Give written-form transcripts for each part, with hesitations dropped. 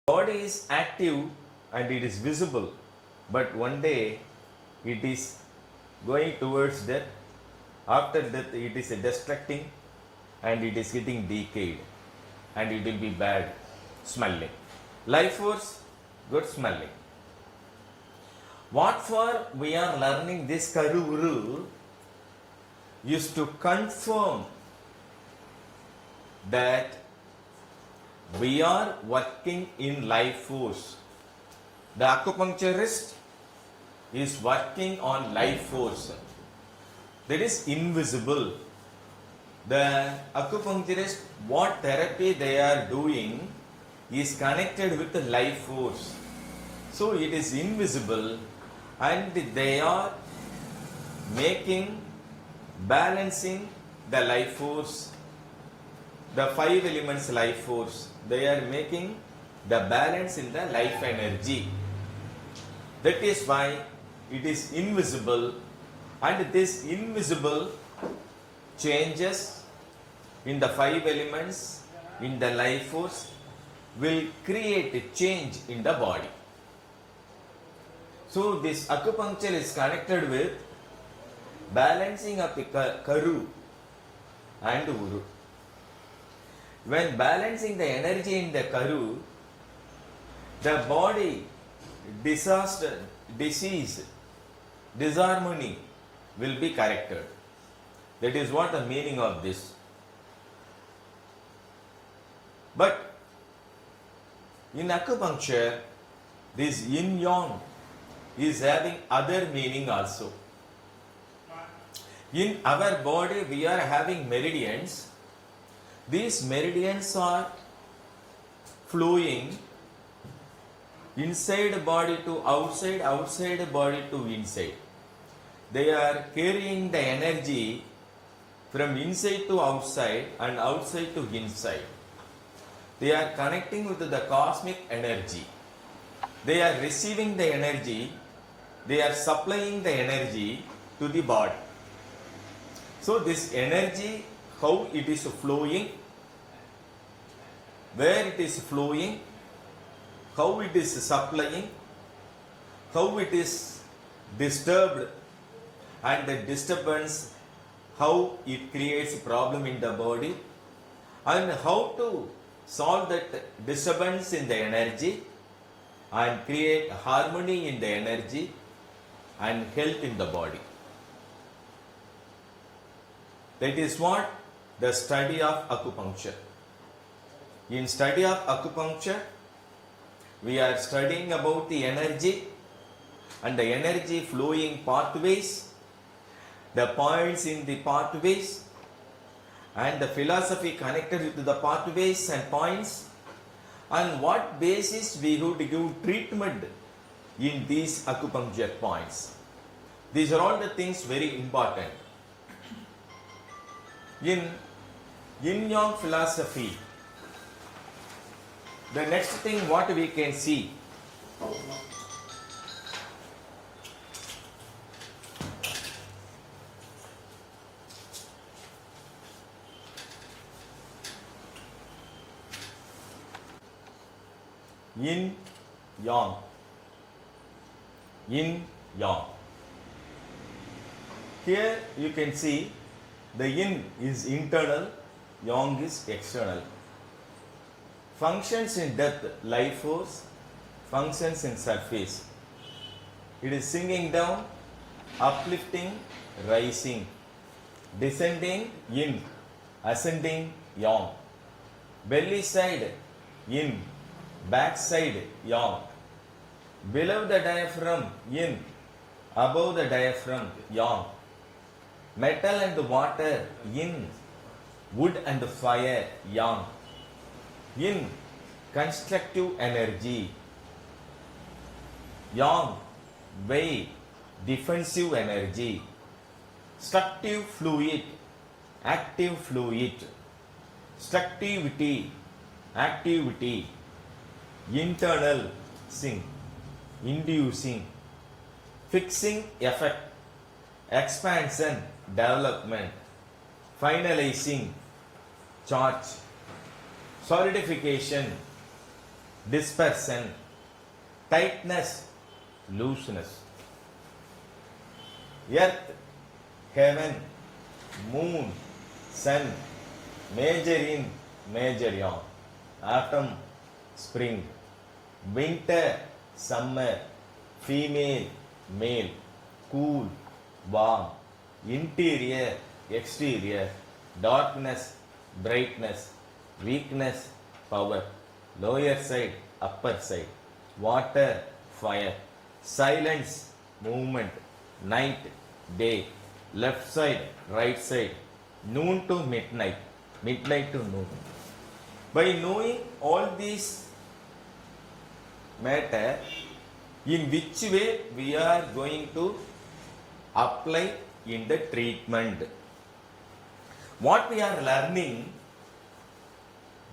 Body is active and it is visible, but one day it is going towards death. After death, it is destructing and it is getting decayed and it will be bad smelling. Life force, good smelling. What for we are learning this Karuru is to confirm that we are working in life force. The acupuncturist is working on life force. That is invisible. The acupuncturist, what therapy they are doing is connected with the life force. So it is invisible and they are making, balancing the life force, the 5 elements life force. They are making the balance in the life energy. That is why it is invisible, and this invisible changes in the 5 elements in the life force will create a change in the body. So this acupuncture is connected with balancing of the Karu and Uru. When balancing the energy in the Karu, the body disaster, disease, disharmony will be corrected. That is what the meaning of this. But in acupuncture, this yin yang is having other meaning also. In our body, we are having meridians. These meridians are flowing inside body to outside, outside body to inside. They are carrying the energy from inside to outside and outside to inside. They are connecting with the cosmic energy. They are receiving the energy. They are supplying the energy to the body. So this energy, how it is flowing, where it is flowing, how it is supplying, how it is disturbed, and the disturbance, how it creates problem in the body, and how to solve that disturbance in the energy and create harmony in the energy and health in the body. That is what the study of acupuncture. In study of acupuncture, we are studying about the energy and the energy flowing pathways, the points in the pathways, and the philosophy connected with the pathways and points, on what basis we would give treatment in these acupuncture points. These are all the things very important. In yin-yang philosophy, the next thing what we can see, yin-yang, yin-yang. Here you can see the yin is internal, yang is external. Functions in depth, life force, functions in surface. It is sinking down, uplifting, rising, descending, yin, ascending, yang. Belly side, yin, back side, yang. Below the diaphragm, yin, above the diaphragm, yang. Metal and water, yin. Wood and fire, yang. Yin, constructive energy. Yang, wei, defensive energy. Structive fluid, active fluid. Structivity, activity. Internal, sing, inducing. Fixing effect, expansion, development. Finalizing, charge. Solidification, dispersion, tightness, looseness. Earth, heaven, moon, sun, major in, major on. Autumn, spring, winter, summer, female, male, cool, warm, interior, exterior, darkness, brightness, weakness, power, lower side, upper side, water, fire, silence, movement, night, day, left side, right side, noon to midnight, midnight to noon. By knowing all these matter, in which way we are going to apply in the treatment. What we are learning,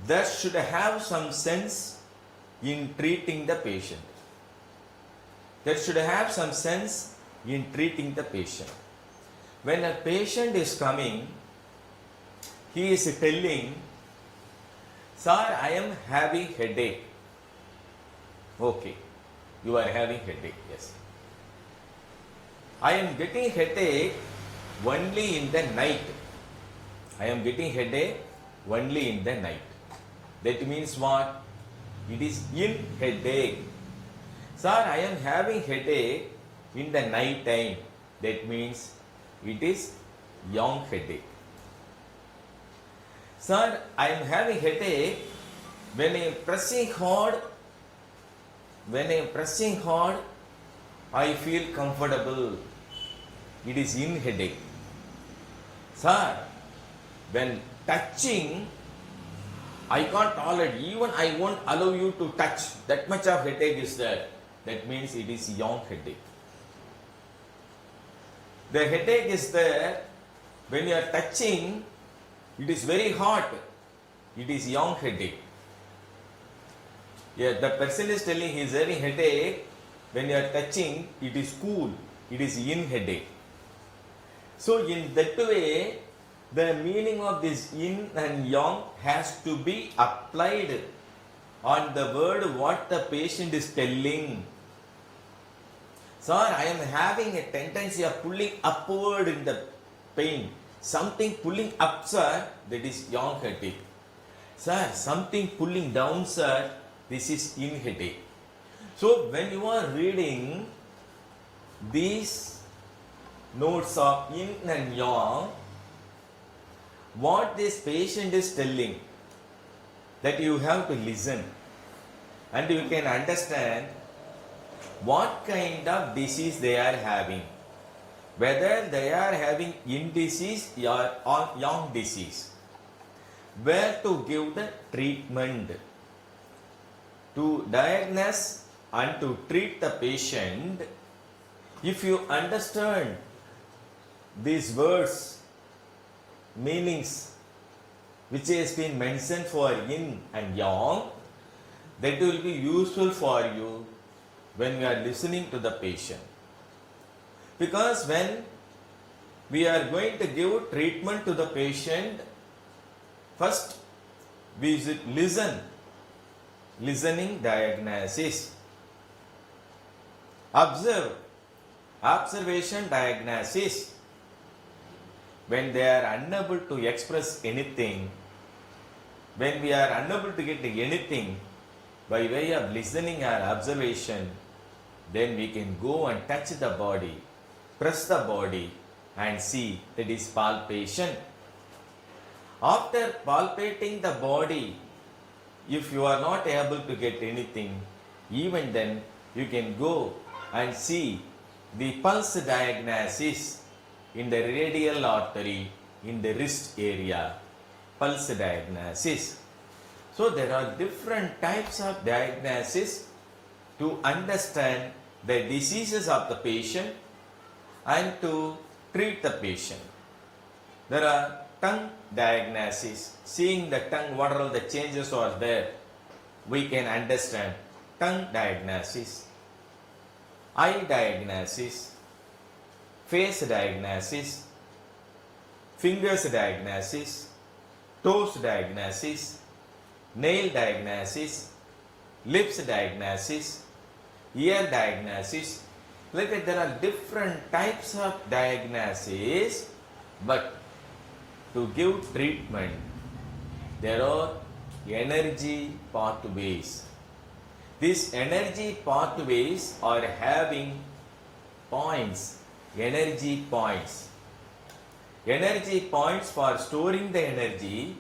that should have some sense in treating the patient. That should have some sense in treating the patient. When a patient is coming, he is telling, "Sir, I am having headache." Okay, you are having headache, yes. I am getting headache only in the night. I am getting headache only in the night. That means what? It is in headache. Sir, I am having headache in the night time. That means it is young headache. Sir, I am having headache when I am pressing hard. When I am pressing hard, I feel comfortable. It is in headache. Sir, when touching, I can't tolerate. Even I won't allow you to touch. That much of headache is there. That means it is young headache. The headache is there when you are touching. It is very hot. It is young headache. Yeah, the person is telling he is having headache. When you are touching, it is cool. It is in headache. So in that way, the meaning of this yin and yang has to be applied on the word what the patient is telling. Sir, I am having a tendency of pulling upward in the pain. Something pulling up, sir, that is yang headache. Sir, something pulling down, sir, this is yin headache. So when you are reading these notes of yin and yang, what this patient is telling, that you have to listen and you can understand what kind of disease they are having, whether they are having yin disease or yang disease, where to give the treatment, to diagnose and to treat the patient. If you understand these words, meanings which has been mentioned for yin and yang, that will be useful for you when you are listening to the patient. Because when we are going to give treatment to the patient, first we should listen. Listening diagnosis. Observe. Observation diagnosis. When they are unable to express anything, when we are unable to get anything by way of listening or observation, then we can go and touch the body, press the body and see, that is palpation. After palpating the body, if you are not able to get anything, even then you can go and see the pulse diagnosis in the radial artery in the wrist area, pulse diagnosis. So there are different types of diagnosis to understand the diseases of the patient and to treat the patient. There are tongue diagnosis, seeing the tongue, what all the changes are there, we can understand tongue diagnosis, eye diagnosis, face diagnosis, fingers diagnosis, toes diagnosis, nail diagnosis, lips diagnosis, ear diagnosis. Like that, there are different types of diagnosis, but to give treatment, there are energy pathways. These energy pathways are having points, energy points. Energy points for storing the energy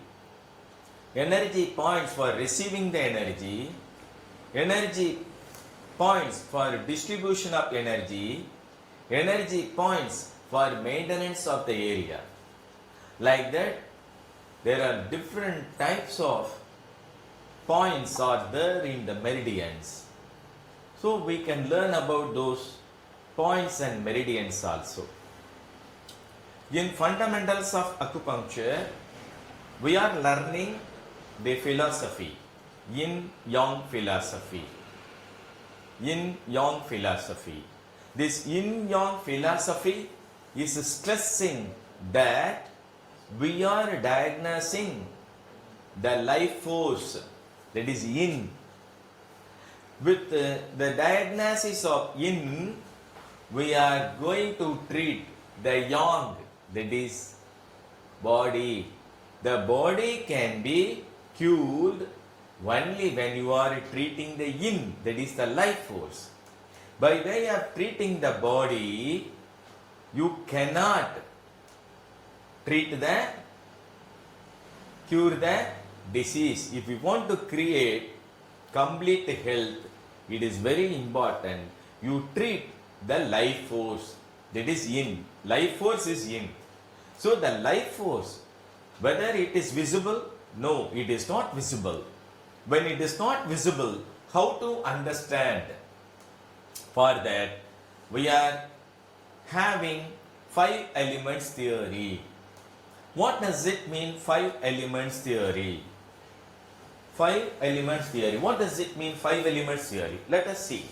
points for receiving the energy points for distribution of energy points for maintenance of the area. Like that, there are different types of points are there in the meridians. So we can learn about those points and meridians also. In fundamentals of acupuncture, we are learning the philosophy, yin-yang philosophy. Yin-yang philosophy. This yin-yang philosophy is stressing that we are diagnosing the life force, that is yin. With the diagnosis of yin, we are going to treat the yang, that is body. The body can be cured only when you are treating the yin, that is the life force. By way of treating the body, you cannot cure the disease. If you want to create complete health, it is very important you treat the life force, that is yin. Life force is yin. So the life force, whether it is visible, no, it is not visible. When it is not visible, how to understand? For that, we are having 5 elements theory. What does it mean, 5 elements theory? 5 elements theory. What does it mean, 5 elements theory? Let us see.